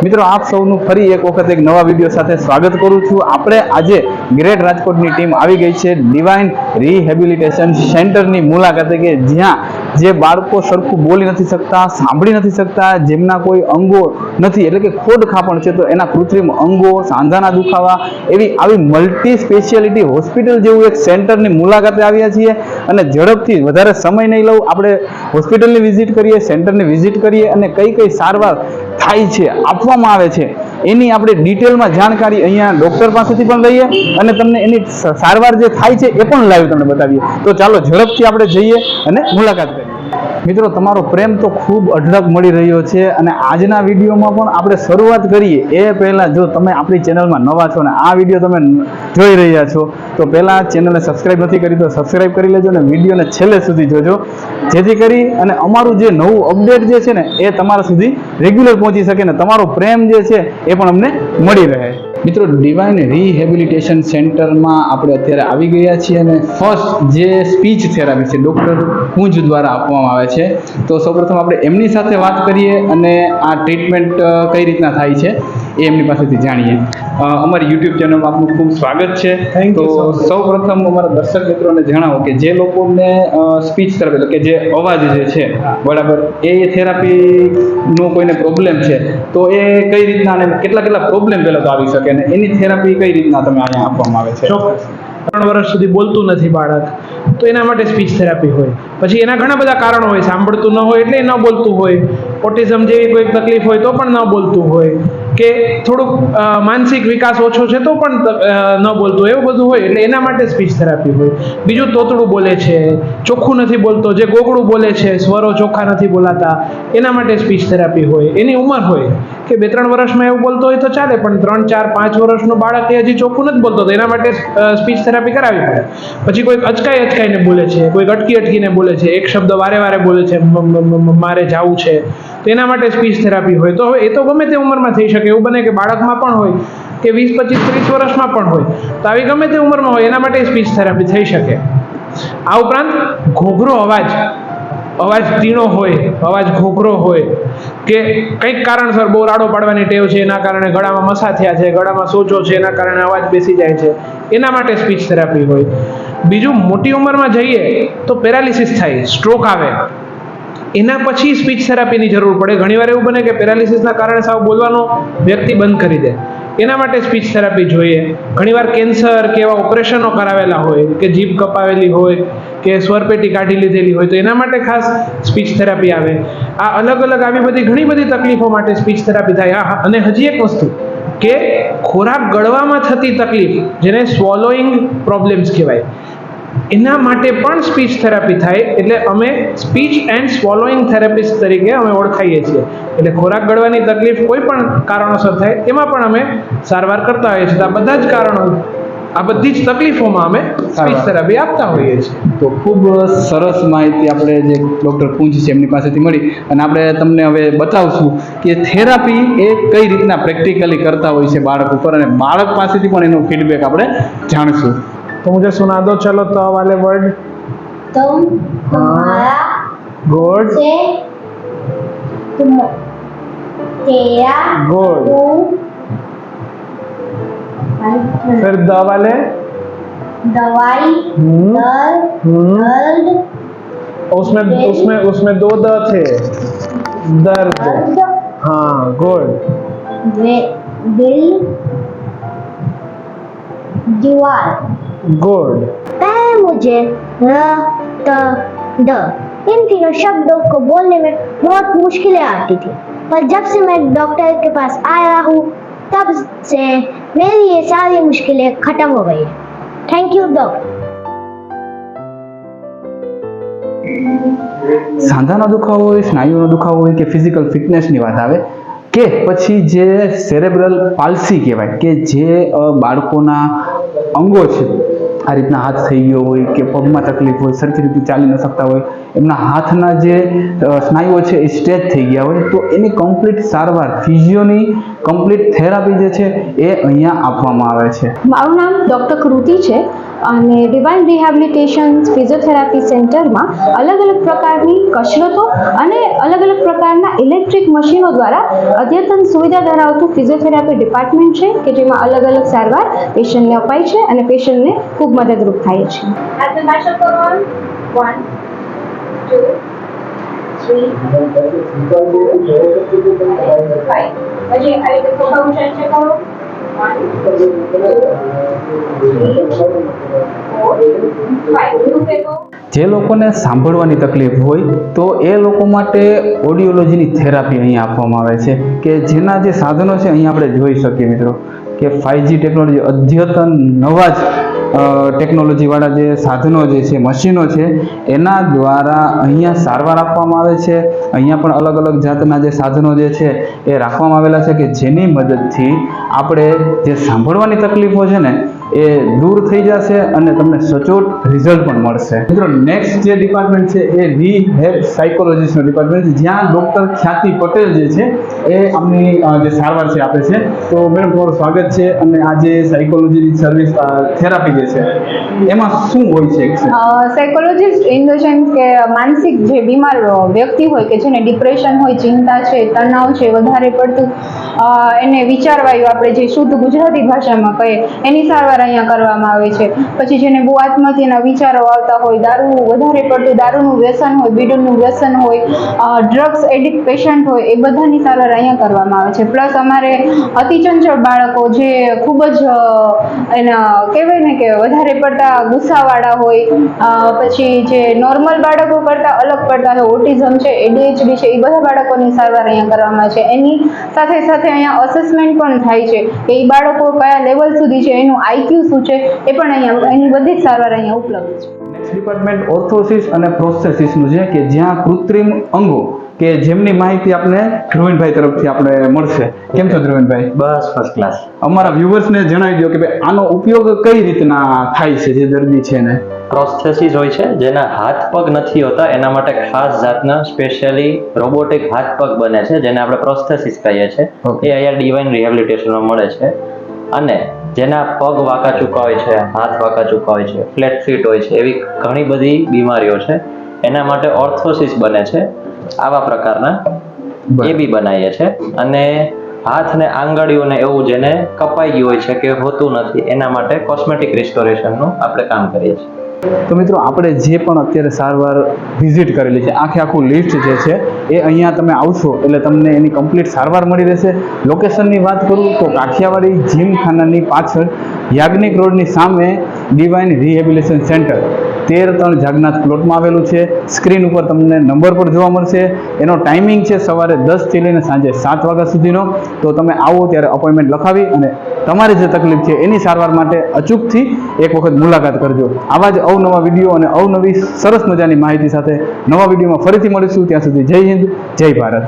મિત્રો આપ સૌનું ફરી એક વખત એક નવા વિડીયો સાથે સ્વાગત કરું છું। આપણે આજે ગ્રેટ રાજકોટની ટીમ આવી ગઈ છે ડિવાઇન રિહેબિલિટેશન સેન્ટરની મુલાકાતે, કે જ્યાં જે બાળકો સરખું બોલી નથી શકતા, સાંભળી નથી શકતા, જેમના કોઈ અંગો નથી એટલે કે ખોડખાપણ છે, તો એના કૃત્રિમ અંગો, સાંધાના દુખાવા, એવી આવી મલ્ટી સ્પેશિયાલિટી હોસ્પિટલ જેવું એક સેન્ટરની મુલાકાતે આવ્યા છીએ। અને ઝડપથી વધારે સમય નહીં લઉં, આપણે હોસ્પિટલની વિઝિટ કરીએ, સેન્ટરની વિઝિટ કરીએ અને કઈ કઈ સારવાર થાય છે, આપવામાં આવે છે, એની આપણે ડિટેલમાં જાણકારી અહીંયા ડૉક્ટર પાસેથી પણ લઈએ અને તમને એની સારવાર જે થાય છે એ પણ લાઈવ તમને બતાવીએ। તો ચાલો ઝડપથી આપણે જઈએ અને મુલાકાત કરીએ। મિત્રો, તમારો પ્રેમ તો ખૂબ અઢળક મળી રહ્યો છે અને આજના વિડીયોમાં પણ આપણે શરૂઆત કરીએ એ પહેલાં, જો તમે આપણી ચેનલમાં નવા છો અને આ વિડીયો તમે જોઈ રહ્યા છો તો પહેલાં ચેનલને સબસ્ક્રાઈબ નથી કરી તો સબસ્ક્રાઈબ કરી લેજો અને વિડીયોને છેલ્લે સુધી જોજો, જેથી કરી અને અમારું જે નવું અપડેટ જે છે ને એ તમારા સુધી રેગ્યુલર પહોંચી શકે ને તમારો પ્રેમ જે છે એ પણ અમને મળી રહે। મિત્રો, ડિવાઇન રિહેબિલિટેશન સેન્ટરમાં આપણે અત્યારે આવી ગયા છીએ અને ફર્સ્ટ જે સ્પીચ થેરાપી છે ડૉક્ટર કુંજ દ્વારા આપવામાં આવે છે, તો સૌપ્રથમ આપણે એમની સાથે વાત કરીએ અને આ ટ્રીટમેન્ટ કઈ રીતના થાય છે એ એમની પાસેથી જાણીએ। અમારી યુટ્યુબ ચેનલમાં આપનું ખૂબ સ્વાગત છે। તો સૌપ્રથમ અમારા દર્શક મિત્રોને જણાવો કે જે લોકોને સ્પીચ થેરાપી એટલે કે જે અવાજ જે છે બરાબર એ થેરાપીનો કોઈને પ્રોબ્લેમ છે તો એ કઈ રીતના અને કેટલા પ્રોબ્લેમ પહેલાં તો આવી શકે અને એની થેરાપી કઈ રીતના તમે અહીંયા આપવામાં આવે છે? ચોક્કસ 3 વર્ષ સુધી બોલતું નથી બાળક, તો એના માટે સ્પીચ થેરાપી હોય। પછી એના ઘણા બધા કારણો હોય, સાંભળતું ન હોય એટલે ન બોલતું હોય, ઓટિઝમ જેવી કોઈ તકલીફ હોય તો પણ ન બોલતું હોય, કે થોડુંક માનસિક વિકાસ ઓછો છે તો પણ ન બોલતું, એવું બધું હોય એટલે એના માટે સ્પીચ થેરાપી હોય। બીજું તોતડું બોલે છે, ચોખ્ખું નથી બોલતો, જે ગોગડું બોલે છે, સ્વરો ચોખ્ખા નથી બોલાતા, એના માટે સ્પીચ થેરાપી હોય। એની ઉંમર હોય કે 2-3 વર્ષમાં એવું બોલતો હોય તો ચાલે, પણ 3-4-5 વર્ષનું બાળક એ હજી ચોખ્ખું નથી બોલતો તો એના માટે સ્પીચ થેરાપી કરાવવી પડે। પછી કોઈ અચકાઈને બોલે છે, કોઈ અટકીને બોલે છે, એક શબ્દ વારે બોલે છે, મારે જાવું છે, તો એના માટે સ્પીચ થેરાપી હોય। તો હવે એ તો ગમે તે ઉંમરમાં થઈ શકે, એવું બને કે બાળકમાં પણ હોય કે 20-25-30 વર્ષમાં પણ હોય, તો આવી ગમે તે ઉંમરમાં હોય એના માટે સ્પીચ થેરાપી થઈ શકે। આ ઉપરાંત ઘોઘરો અવાજ તીણો હોય, અવાજ ઘોઘરો હોય, કે કંઈક કારણસર બહુ રાડો પાડવાની ટેવ છે, એના કારણે ગળામાં મસા થયા છે, ગળામાં સોજો છે, એના કારણે અવાજ બેસી જાય છે, એના માટે સ્પીચ થેરાપી હોય। બીજું, મોટી ઉંમરમાં જઈએ તો પેરાલિસિસ થાય, સ્ટ્રોક આવે, એના પછી સ્પીચ થેરાપીની જરૂર પડે। ઘણીવાર એવું બને કે પેરાલિસિસના કારણે સાવ બોલવાનો વ્યક્તિ બંધ કરી દે, એના માટે સ્પીચ થેરાપી જોઈએ। ઘણીવાર કેન્સર કે એવા ઓપરેશનો કરાવેલા હોય, કે જીભ કપાવેલી હોય, કે સ્વરપેટી કાઢી લીધેલી હોય, તો એના માટે ખાસ સ્પીચ થેરાપી આવે। આ અલગ આવી બધી ઘણી બધી તકલીફો માટે સ્પીચ થેરાપી થાય। અને હજી એક વસ્તુ કે ખોરાક ગળવામાં થતી તકલીફ, જેને સ્વોલોઈંગ પ્રોબ્લેમ્સ કહેવાય, એના માટે પણ સ્પીચ થેરાપી થાય। એટલે અમે સ્પીચ એન્ડ સ્વોલોઈંગ થેરાપિસ્ટ તરીકે અમે ઓળખાઈએ છીએ। એટલે ખોરાક ગળવાની તકલીફ કોઈ પણ કારણોસર થાય એમાં પણ અમે સારવાર કરતા હોઈએ છીએ। આ બધા જ કારણો, આ બધી જ તકલીફોમાં અમે સ્પીચ થેરાપી આપતા હોઈએ છીએ। તો ખૂબ સરસ માહિતી આપણે જે ડૉક્ટર કુંજ છે એમની પાસેથી મળી અને આપણે તમને હવે બતાવશું કે થેરાપી એ કઈ રીતના પ્રેક્ટિકલી કરતા હોય છે બાળક ઉપર, અને બાળક પાસેથી પણ એનો ફીડબેક આપણે જાણશું। तो मुझे सुना दो चलो तो वाले वर्ड। तुम, तुम्हारा, गुड, से, तुम, तेरा, गुड। तू, फिर द वाले, दवाई, दर्द, उसमें 2 द थे, दर्द, हाँ गुड। दिल, दीवार, गुड। पहले मुझे र, त, द इन तीनों शब्दों को बोलने में बहुत मुश्किलें आती थी, पर जब से मैं डॉक्टर के पास आया हूँ तब से मेरी ये सारी मुश्किलें खत्म हो गई हैं। Thank you doctor. સાંધાનો દુખાવો હોય, સ્નાયુનો દુખાવો હોય, કે ફિઝિકલ ફિટનેસની વાત આવે, કે પછી જે સેરેબ્રલ પાલ્સી કહેવાય, કે જે બાળકોના અંગો છે, આ રીતના હાથ થઈ ગયો હોય, કે પગમાં તકલીફ હોય, સરખી રીતે ચાલી ન શકતા હોય, એમના હાથના જે સ્નાયુઓ છે એ સ્ટ્રેચ થઈ ગયા હોય, તો એની કમ્પ્લીટ સારવાર, ફિઝિયોની કમ્પ્લીટ થેરાપી જે છે એ અહીંયા આપવામાં આવે છે। મારું નામ ડૉક્ટર કૃતિ છે અને ડિવાઇન રિહેબિલિટેશન ફિઝિયોથેરાપી સેન્ટરમાં અલગ અલગ પ્રકારની કસરતો અને અલગ અલગ પ્રકારના ઇલેક્ટ્રિક મશીનો દ્વારા અદ્યતન સુવિધા ધરાવતું ફિઝિયોથેરાપી ડિપાર્ટમેન્ટ છે કે જેમાં અલગ અલગ સારવાર પેશન્ટને અપાય છે અને પેશન્ટને ખૂબ મદદરૂપ થાય છે. હાથને પાછળ કરો. 1 2 3 5. પછી આ રીતે ખોખા ઊંચા નીચે કરો. 1 2 3 4 5. રૂપે કહો. જે લોકોને સાંભળવાની તકલીફ હોય તો એ લોકો માટે ઓડિયોલોજીની થેરાપી અહીંયા આપવામાં આવે છે કે જેના જે સાધનો છે અહીંયા આપણે જોઈ શકીએ મિત્રો કે 5G ટેકનોલોજી અદ્યતન નવા જ ટેકનોલોજીવાળા જે સાધનો જે છે મશીનો છે એના દ્વારા અહીંયા સારવાર આપવામાં આવે છે. અહીંયા પણ અલગ અલગ જાતના જે સાધનો જે છે એ રાખવામાં આવેલા છે કે જેની મદદથી આપણે જે સાંભળવાની તકલીફો છે ને એ દૂર થઈ જશે અને તમને સચોટ રિઝલ્ટ પણ મળશે. મિત્રો નેક્સ્ટ જે ડિપાર્ટમેન્ટ છે એ રીહેબ સાયકોલોજીસ્ટનો ડિપાર્ટમેન્ટ છે જ્યાં ડૉક્ટર ખ્યાતિ પટેલ જે છે એ આમની જે સારવાર છે આપે છે. તો મેડમ તમારું સ્વાગત છે. અને આ જે સાયકોલોજીની સર્વિસ થેરાપી જે છે એમાં શું હોય છે? સાયકોલોજીસ્ટ ઇન ધ સેન્સ કે માનસિક જે બીમાર વ્યક્તિ હોય કે જેને ડિપ્રેશન હોય, ચિંતા છે, તણાવ છે, વધારે પડતું એને વિચારવાયું આપણે જે શુદ્ધ ગુજરાતી ભાષામાં કહીએ એની સારવાર અહીંયા કરવામાં આવે છે. પછી જેને બહુ આત્મહત્યાના વિચારો આવતા હોય, વધારે પડતું દારૂનું વ્યસન હોય, બીડીનું વ્યસન હોય, ડ્રગ્સ એડિક્ટ પેશન્ટ હોય એ બધાની સારવાર અહીંયા કરવામાં આવે છે. પ્લસ અમારે અતિચંચળ બાળકો જે ખૂબ જ એના કહેવાય ને કે વધારે પડતા ગુસ્સાવાળા હોય, પછી જે નોર્મલ બાળકો કરતાં અલગ પડતા હોય, ઓટિઝમ છે, ADHD છે, એ બધા બાળકોની સારવાર અહીંયા કરવામાં આવે છે. એની સાથે સાથે અહીંયા અસેસમેન્ટ પણ થાય છે કે એ બાળકો કયા લેવલ સુધી છે, એનું IQ શું છે, એ પણ અહીંયા એની બધી જ સારવાર અહીંયા ઉપલબ્ધ છે. નેક્સ્ટ ડિપાર્ટમેન્ટ ઓર્થોસિસ અને પ્રોસ્થેસિસનું છે કે જ્યાં કૃત્રિમ અંગો કે જેમની માહિતી આપણે ધ્રુવીનભાઈ તરફથી આપણે મળશે. કેમ છો ધ્રુવીનભાઈ? બસ ફર્સ્ટ ક્લાસ. અમારા વ્યુઅર્સને જણાવી દો કે ભાઈ આનો ઉપયોગ કઈ રીતના થાય છે જે દર્દી છે ને? પ્રોસ્થેસિસ હોય છે જેના હાથ પગ નથી હોતા એના માટે ખાસ જાતના સ્પેશિયલી રોબોટિક હાથ પગ બને છે જેને આપણે પ્રોસ્થેસિસ કહીએ છીએ. Okay. એ અહીંયા ડિવાઇન રિહેબિલિટેશનમાં મળે છે. અને જેના પગ વાંકા ચૂકા હોય છે, હાથ વાંકા ચૂકા હોય છે, ફ્લેટ ફીટ હોય છે, એવી ઘણી બધી બીમારીઓ છે એના માટે ઓર્થોસિસ બને છે. આવા પ્રકારના એ બી બનાવીએ છે. અને હાથ ને આંગળીઓને એવું જેને કપાઈ ગયું હોય છે કે હોતું નથી એના માટે કોસ્મેટિક રિસ્ટોરેશનનું આપણે કામ કરીએ છીએ. તો મિત્રો આપણે જે પણ અત્યારે સારવાર વિઝિટ કરેલી છે આખું લિસ્ટ જે છે એ અહીંયા તમે આવશો એટલે તમને એની કમ્પ્લીટ સારવાર મળી રહેશે. લોકેશનની વાત કરું તો કાઠિયાવાડી જીમખાનાની પાછળ યાજ્ઞિક રોડની સામે ડિવાઇન રિહેબિલિટેશન સેન્ટર 13 જાગનાથ પ્લોટમાં આવેલું છે. સ્ક્રીન ઉપર તમને નંબર પર જોવા મળશે. એનો ટાઈમિંગ છે સવારે 10 થી લઈને સાંજે 7 વાગ્યા સુધીનો. તો તમે આવો ત્યારે અપોઇન્ટમેન્ટ લખાવી અને તમારી જે તકલીફ છે એની સારવાર માટે અચૂકથી એક વખત મુલાકાત કરજો. આવા જ અવનવા વિડીયો અને અવનવી સરસ મજાની માહિતી સાથે નવા વિડીયોમાં ફરીથી મળીશું. ત્યાં સુધી જય હિન્દ, જય ભારત.